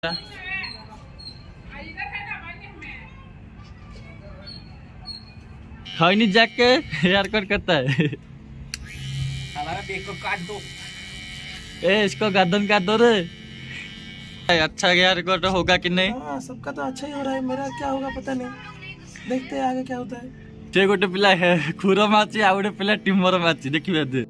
खैनी जाके hair cut करता है। हमारा बेक को काट दो। इसको गर्दन काट दो रे। अच्छा हेयर कट होगा कि नहीं? हाँ, सबका तो अच्छा ही हो रहा है, मेरा क्या होगा पता नहीं, देखते हैं आगे क्या होता है। से गोटे पिला खुर माची आ गोटे पिला टिमर माची देखिए दे।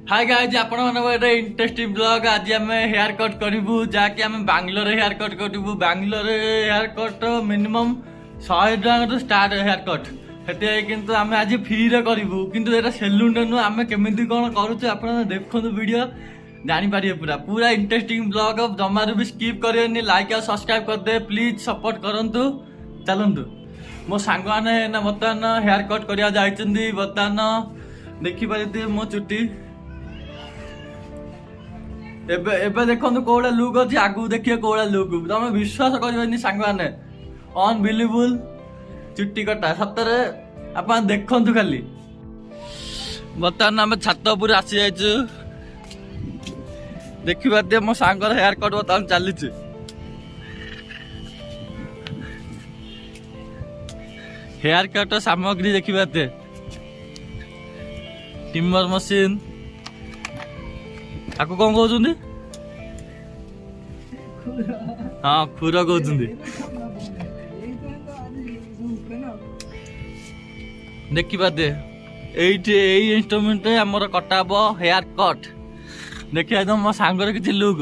हाय गाइस, आपण माने इंटरेस्टिंग ब्लॉग। आज आम हेयर कट करूँ जहाँकि आम बांग्लोर हेयर कट करूँ। बांग्लोर हेयर कट मिनिमम 100 टଙ୍କା स्टार्ट हेयर कट से किंतु आम आज फ्री रे करूँ। किंतु एटा सेलून नुह, आम केमिति कौन करुचे आप देखो वीडियो जानीपारे। पूरा पूरा इंटरेस्टिंग ब्लॉग। जमारू भी स्किप करें, लाइक और सब्सक्राइब करदे प्लीज, सपोर्ट करंतु। चलतु मो सांग मैंने बर्तमान हेयर कट करा जाइछन्ती। बर्तमान देखिपारे मो चुटी एबे देखो कौड़ा लुक अच्छी, आगू देखिए कौड़ा लुक। तुम विश्वास कर सांग मैंने अनबिलीवेबल चुट्टी कटा सतरे। आप देखु खाली बर्तमान आम छात उपर आसी जाइछु। देखिए मो सांग हेयर कट बर्तमान चली हेयर कट सामग्री देखिए टिमर मशीन आपको कौन कहते? हाँ खुर कहते। देखिए ये इंस्ट्रूमेंट आमर कटा हम हेयर कट। देखिए एकदम मो सांगर किसी लुक।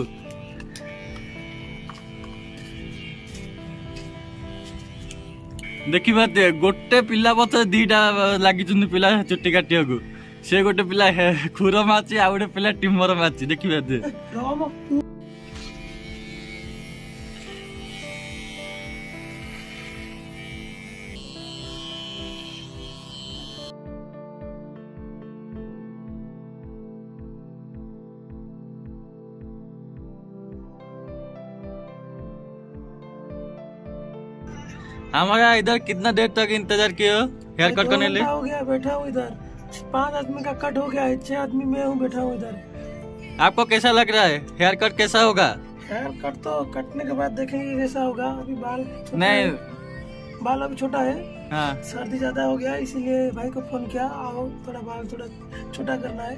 देखिए गोटे पिला पथ दीटा लगी पिला चुट्टी काटिया को। से गोटे पिला खुर माची आ गोटे पिला टिमर माची देखिए। हमारा इधर कितना देर तक इंतजार किया हेयर कट करने लिए? हो गया, बैठा हूँ इधर। 5 आदमी का कट हो गया है, 6 आदमी में हूँ, बैठा हूँ इधर। आपको कैसा लग रहा है हेयर कट कैसा होगा? हेयर कट तो कटने के बाद देखेंगे कैसा होगा। अभी बाल नहीं, बाल अभी छोटा है। हाँ सर्दी ज्यादा हो गया, इसीलिए भाई को फोन किया, आओ थोड़ा बाल थोड़ा छोटा करना है।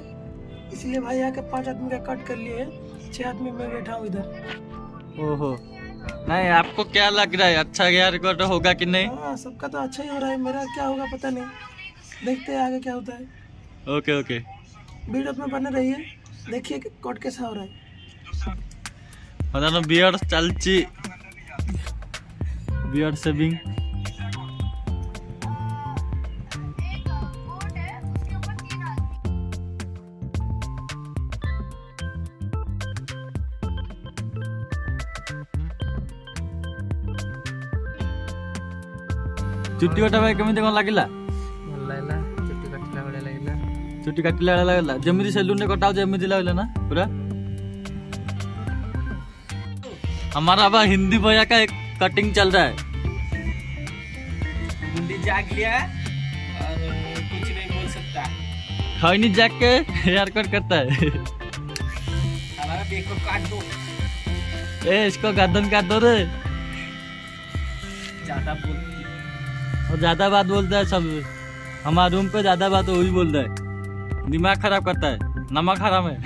इसीलिए भाई आके 5 आदमी का कट कर लिए, 6 आदमी में बैठा हूँ इधर। ओहो, नहीं आपको क्या लग रहा है अच्छा हेयर कट होगा कि नहीं? हाँ, सबका तो अच्छा ही हो रहा है, मेरा क्या होगा पता नहीं, देखते हैं आगे क्या होता है। ओके ओके, वीडियो में बने रहिए, देखिए कि कट कैसा हो रहा है। बियर्ड चलची, बियर्ड सेविंग। चुट्टी कटा भाई केमिति कौन लगिला? भल लागला, चुट्टी काटला भले लागला। चुट्टी काटिला लगला जमी सेलून ने कटाओ जमी लगला ना पूरा। हमारा अब हिंदी भैया का एक कटिंग चल रहा है। हिंदी जाग लिया और कुछ नहीं बोल सकता। खैनी जाके हेयर कट करता है। हमारा बेक को काट दो। इसको गर्दन काट दो रे। ज्यादा बोल और ज्यादा बात बोलता है सब। हमारे रूम पे ज्यादा बात वही बोलता है, दिमाग खराब करता है, नमक हराम है।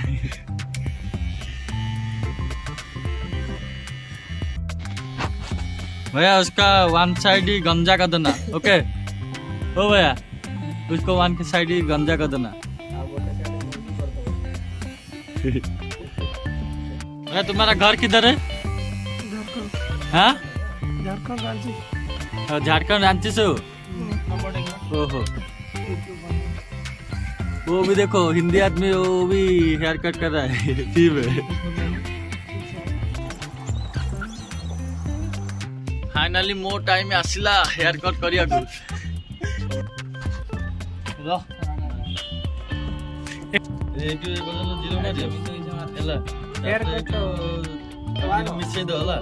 भैया उसका वन साइड ही गंजा कर देना। ओके ओ भैया, उसको वन की साइड ही गंजा कर देना। भैया तुम्हारा घर किधर है? हाँ झारखंड रांची। झारखंड रांची से हो? ओहो, वो भी देखो हिंदी आदमी, वो भी हेयर कट कर रहा है फ्री में। फाइनली मोर टाइम आसिला हेयर कट करिया को। रो एटू बोलन जीरो मार हेला हेयर कट मिसे दो होला,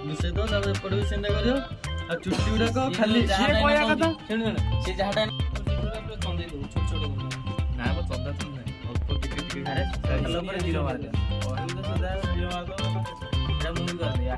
मिसे दो तापर पड़ो सेंडा करियो। ଚୁଟି ଗୁଡାକ ଖାଲି ଯାହା ସିଏ କହିବା କଥା। ଶୁଣ ସେ ଯାହାଟା ଚନ୍ଦେଇ ଦବୁ ଛୋଟ ଛୋଟ କରିଦବୁ। ନା ମ ଚନ୍ଦା ତ ନାହିଁ ଅଳ୍ପ ଟିକେ ଟିକେ ଆରେ ଭଲ ପରେ ଜିରୋ ମାରିଦେ କହିବୁ ତ ସଦା ଜିରୋ ମାରିଦବ ଏଟା ମୁଁ କରିଦିଆ।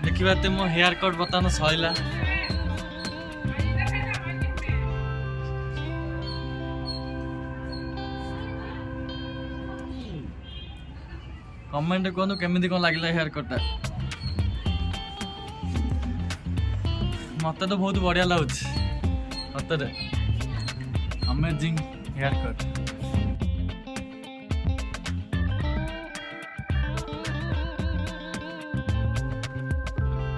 ଦେଖିବା ତେ ମୋ ହେୟାର କଟ୍ ବର୍ତ୍ତମାନ ସଇଲା। କମେଣ୍ଟ କୁହନ୍ତୁ କେମିତି କ'ଣ ଲାଗିଲା ହେୟାର କଟ୍ଟା। ମତେ ତ ବହୁତ ବଢ଼ିଆ ଲାଗୁଛି ସତରେ। Amazing hair cut.